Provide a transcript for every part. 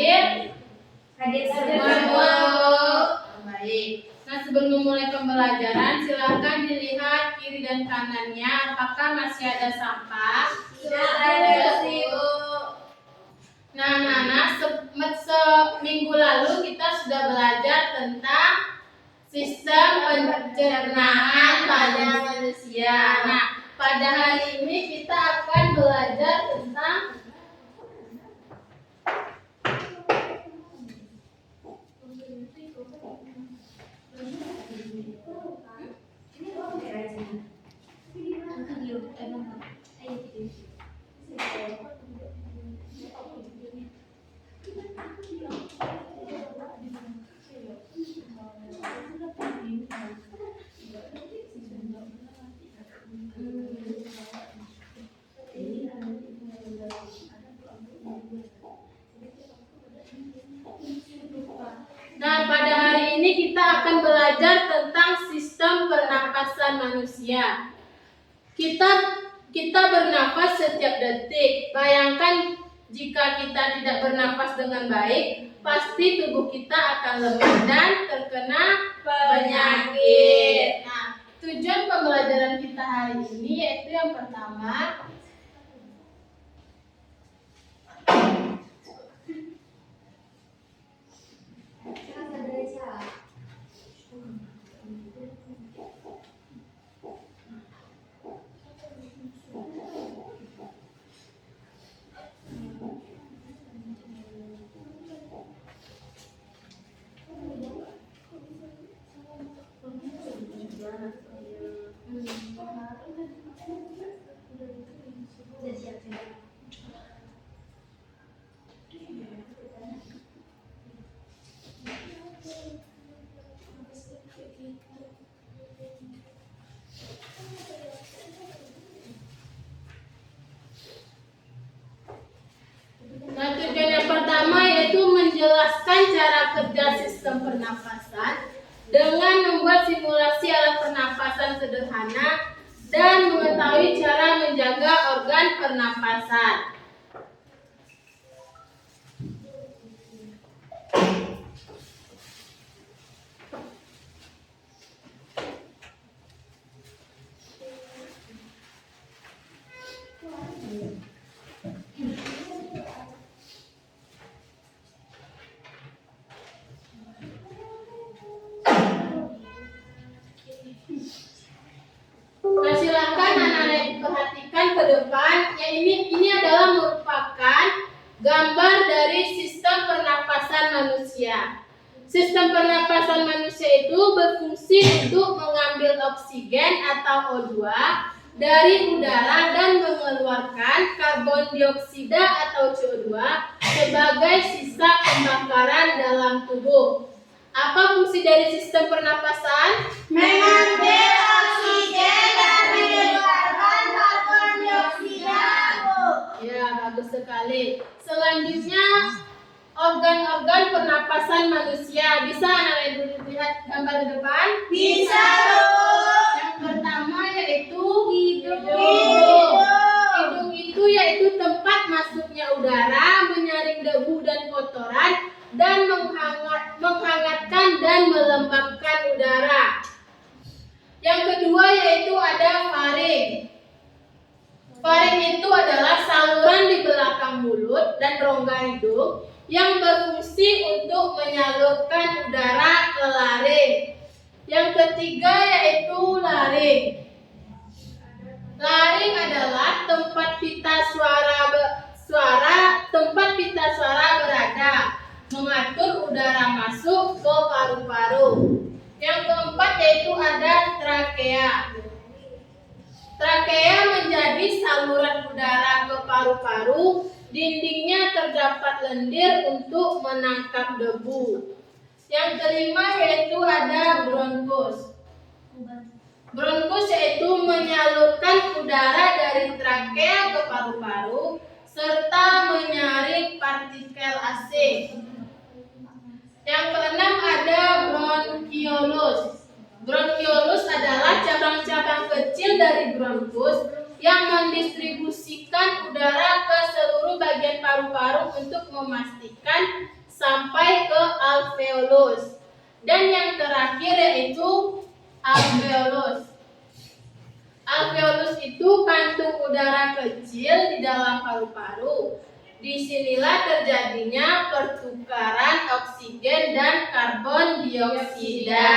hadir? Hadir Semua. Baik. Nah, sebelum memulai pembelajaran, silakan dilihat kiri dan kanannya. Apakah masih ada sampah? Tidak ada, Bu. Nah, seminggu lalu kita sudah belajar tentang sistem pencernaan pada manusia. Nah, pada hari ini kita akan belajar tentang Nah, pada hari ini kita akan belajar tentang sistem pernapasan manusia. Kita bernapas setiap detik. Bayangkan jika kita tidak bernapas dengan baik, pasti tubuh kita akan lemah dan terkena penyakit. Nah, tujuan pembelajaran kita hari ini yaitu yang pertama, tujuan yang pertama yaitu menjelaskan cara kerja sistem pernapasan dengan membuat simulasi alat pernapasan sederhana dan mengetahui cara menjaga organ pernapasan. Nah, silakan anak-anak perhatikan ke depan. Ya, ini adalah merupakan gambar dari sistem pernapasan manusia. Sistem pernapasan manusia itu berfungsi untuk mengambil oksigen atau O2 dari udara dan mengeluarkan karbon dioksida atau CO2 sebagai sisa pembakaran dalam tubuh. Apa fungsi dari sistem pernapasan? Mengambil oksigen dan mengeluarkan karbon dioksida, Bu. Ya, bagus sekali. Selanjutnya, organ-organ pernapasan manusia. Bisa anak-anak lihat gambar di depan? Bisa, Bu. Yang pertama yaitu hidung. Hidung. Hidung itu yaitu tempat masuknya udara, menyaring debu dan kotoran, dan menghangatkan dan melembabkan udara. Yang kedua yaitu ada faring. Faring itu adalah saluran di belakang mulut dan rongga hidung yang berfungsi untuk menyalurkan udara ke laring. Yang ketiga yaitu laring. Laring adalah tempat pita suara berada, mengatur udara masuk ke paru-paru. Yang keempat yaitu ada trakea. Trakea menjadi saluran udara ke paru-paru, dindingnya terdapat lendir untuk menangkap debu. Yang kelima yaitu ada bronkus. Bronkus yaitu menyalurkan udara dari trakea ke paru-paru serta menyaring partikel AC. Yang keenam ada bronkiolus. Bronkiolus adalah cabang-cabang kecil dari bronkus yang mendistribusikan udara ke seluruh bagian paru-paru untuk memastikan sampai ke alveolus. Dan yang terakhir yaitu alveolus. Alveolus itu kantung udara kecil di dalam paru-paru. Disinilah terjadinya pertukaran oksigen dan karbon dioksida.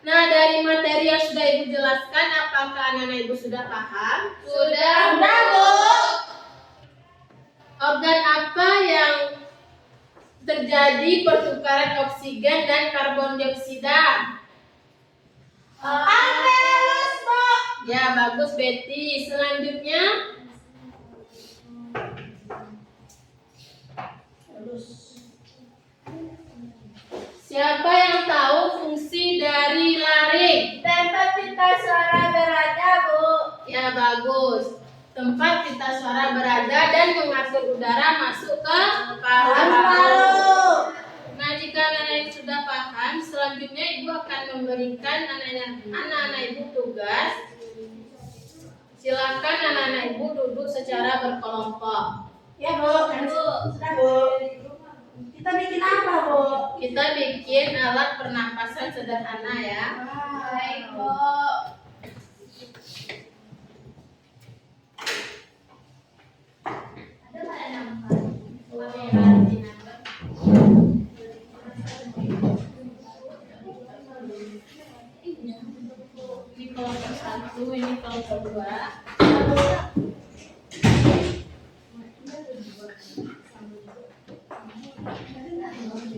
Nah, dari materi yang sudah Ibu jelaskan, apakah anak-anak Ibu sudah paham? Sudah, Bu. Organ apa yang terjadi pertukaran oksigen dan karbon dioksida? Alveolus, Bu. Ya, bagus Betty. Selanjutnya, siapa yang tahu fungsi dari laring? Tempat pita suara berada, Bu. Ya, bagus. Tempat pita suara berada dan mengatur udara masuk ke paru-paru. Nah, jika anak-anak Ibu sudah paham, selanjutnya Ibu akan memberikan anak-anak Ibu tugas. Silakan anak-anak Ibu duduk secara berkelompok. Ya, Bu. Sudah, Bu. Kita bikin apa, Bu? Kita bikin alat pernapasan sederhana ya. Baik, Bu. Ada nggak yang nampak? Ini kelompok 1, ini kelompok 2.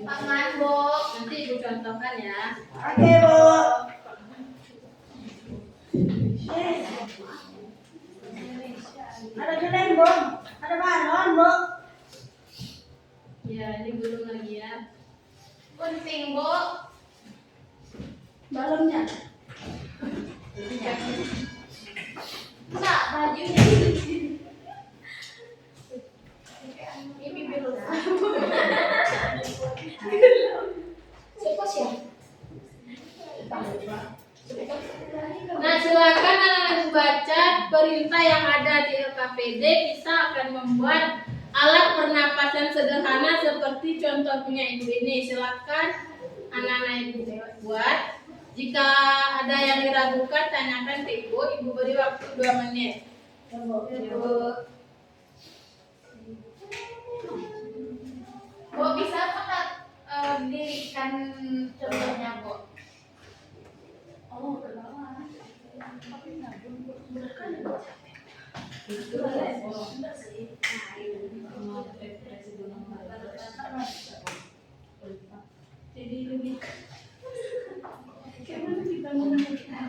Tangan, Bu. Nanti Ibu contohkan ya. Oke, Bu. Ada guleng, Bu. Ada balon, Bu. Ya, ini belum lagi ya. Gunting, Bu. Balonnya. Enggak, bajunya. Ini biru. Siapa sih? Nah, silakan anak-anak baca perintah yang ada di LKPD. Kita akan membuat alat pernapasan sederhana seperti contoh punya Ibu ini. Silakan anak-anak Ibu buat. Jika ada yang diragukan, tanyakan ke Ibu. Ibu beri waktu 2 menit. Bu, bisa dirikan contohnya, Bu? Oh, kenapa? Jadi lebih gimana kita menemukan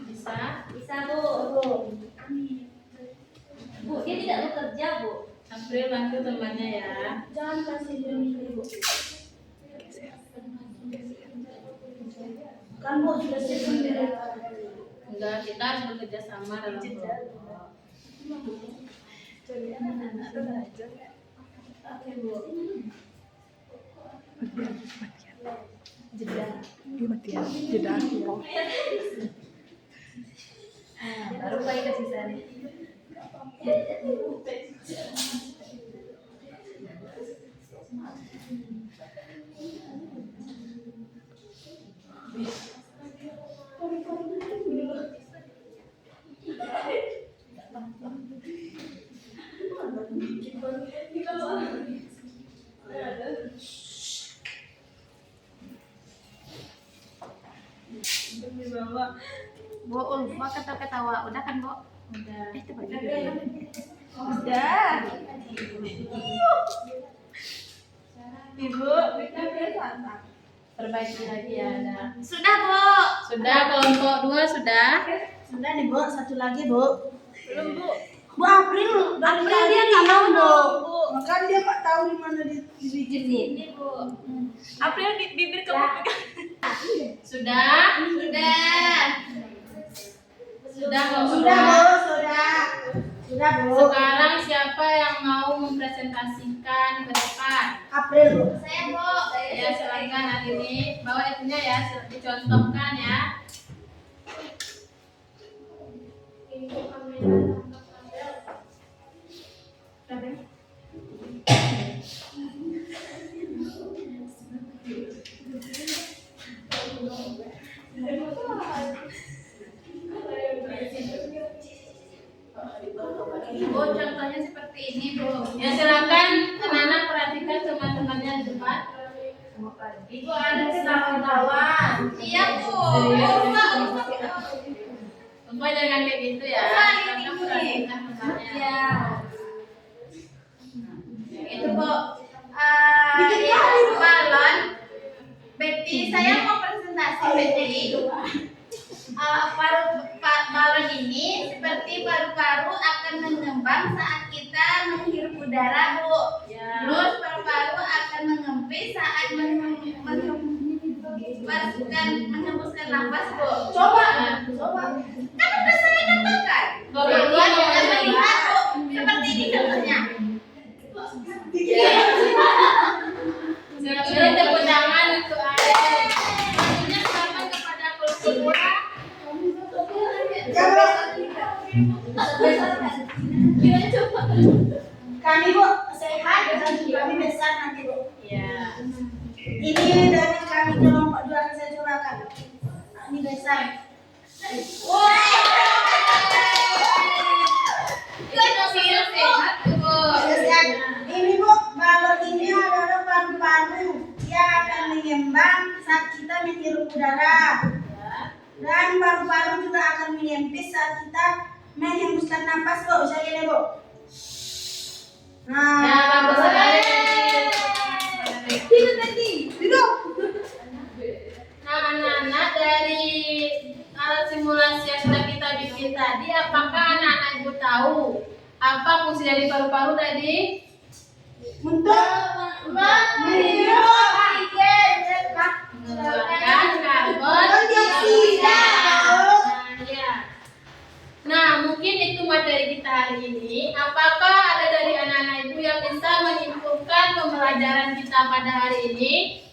Bisa? bisa, Bu. Bu, dia tidak bekerja, Bu. April bantu temannya ya. Jangan kasih dia minum, Bu. Kan Bu sudah sendiri. Enggak, kita harus bekerja sama dalam kelompok. Oke, Bu. Jeda umroh. Baru baik ke sisa nih. Bu, lupa ketawa. Udah kan, Bu? Udah. Udah. Ibu, Perbaiki lagi ya. Ada. sudah, Bu. Sudah, kelompok 2 sudah. Sudah nih, Bu. Satu lagi, Bu. Belum, Bu. Bu April dia nggak mau, Bu. Makanya dia Pak tahu di mana dibikin. Ini, Bu. April bibir kamu pegang. Sudah? Sudah. Sudah, kelompok Sudah, Bu. 2. Sudah, Bu. Sekarang siapa yang mau mempresentasikan ke depan? April, Bu. Saya, Bu. Ya, silakan hari ini. Bawa itunya ya, dicontohkan ya. Ibu contohnya seperti ini, Bu. Ya silakan anak-anak perhatikan teman-temannya di depan. Ibu ada kawan-kawan. Iya, Bu. Lupa jangan kayak gitu ya. Karena perhatikan temannya. Iya. Itu, Bu. Balon. Betty, saya mau presentasi Betty. Balon ini seperti paru-paru akan mengembang saat kita menghirup udara, Bu. Ya. Terus paru-paru akan mengempis saat menghembuskan nafas, Bu. Coba. Kan udah saya katakan. Coba. Buat yang melihat, Bu. Seperti ini contohnya. Silakan tepuk tangan untuk Aren. Selanjutnya silakan kepada Kultura. Kami, Bu, sehat dan kami besar nanti, Bu. Ya. Ini dari kami kelompok 2 saya curahkan. Ini besar. Itu mobil sehat, Bu. Sehat. Ini, Bu, balon ini adalah paru-paru yang akan mengembang saat kita menghirup udara. Dan paru-paru juga akan menyempit saat kita menghembuskan nafas, Bu. Saya ini, Bu. Nah, Ya, bagus sekali. Hidup nanti. Hidup. Nah, anak-anak dari alat simulasi yang sudah kita bikin tadi, apakah anak-anak ibu tahu apa fungsi dari paru-paru tadi? Untuk menghirup oksigen. Mengeluarkan karbon dioksida. Nah, ya. Nah, mungkin itu materi kita hari ini. Apakah ada dari anak-anak ibu yang bisa menyimpulkan pembelajaran kita pada hari ini?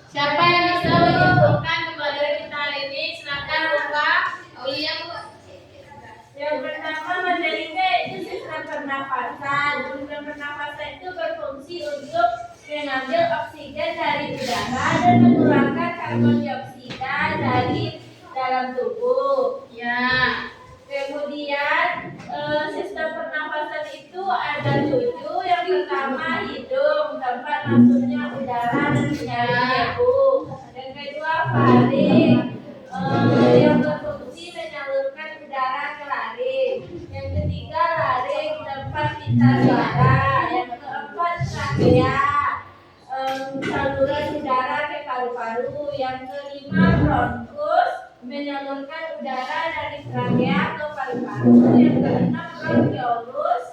Siapa yang bisa menyimpulkan pembelajaran kita hari ini? Silakan Rupa, Aulia, Bu. Yang pertama materi P itu sistem pernapasan. Sistem pernapasan itu berfungsi untuk mengambil oksigen dari udara dan mengeluarkan karbon dioksida dari dalam tubuh. Ya. Kemudian sistem pernapasan itu ada 7. Yang pertama hidung, tempat masuknya udara dan penyaring debu. Yang kedua faring, yang berfungsi menyalurkan udara ke laring. Yang ketiga laring, tempat pintar suara. Yang keempat trachea, saluran udara ke paru-paru. Yang kelima bronkus, menyalurkan udara dari trachea ke paru-paru. Yang keenam bronkiolus,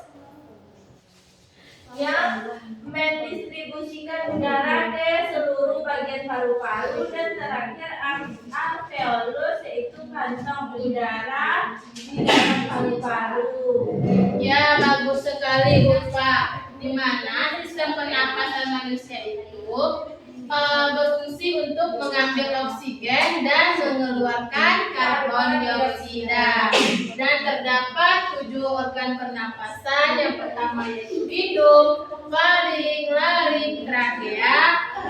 yang mendistribusikan udara ke seluruh bagian paru-paru. Dan terakhir alveolus, yaitu kantong udara di dalam paru-paru. Ya, bagus sekali, Bu, Pak. Di mana sistem pernapasan manusia itu berfungsi untuk mengambil oksigen dan mengeluarkan karbon dioksida. Dan terdapat 7 organ pernapasan. Yang pertama yaitu hidung, faring, laring, trachea,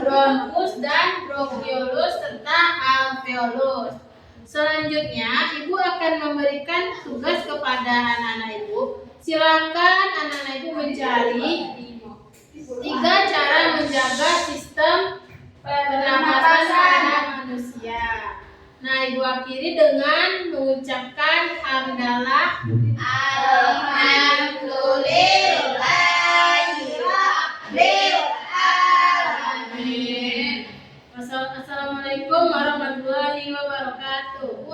bronkus, dan bronkiolus serta alveolus. Selanjutnya, Ibu akan memberikan tugas kepada anak-anak Ibu. Silakan anak-anak Ibu mencari 3 cara menjaga sistem pernapasan pada manusia. Nah, Ibu akhiri dengan mengucapkan hamdalah. Amin. Assalamualaikum warahmatullahi wabarakatuh.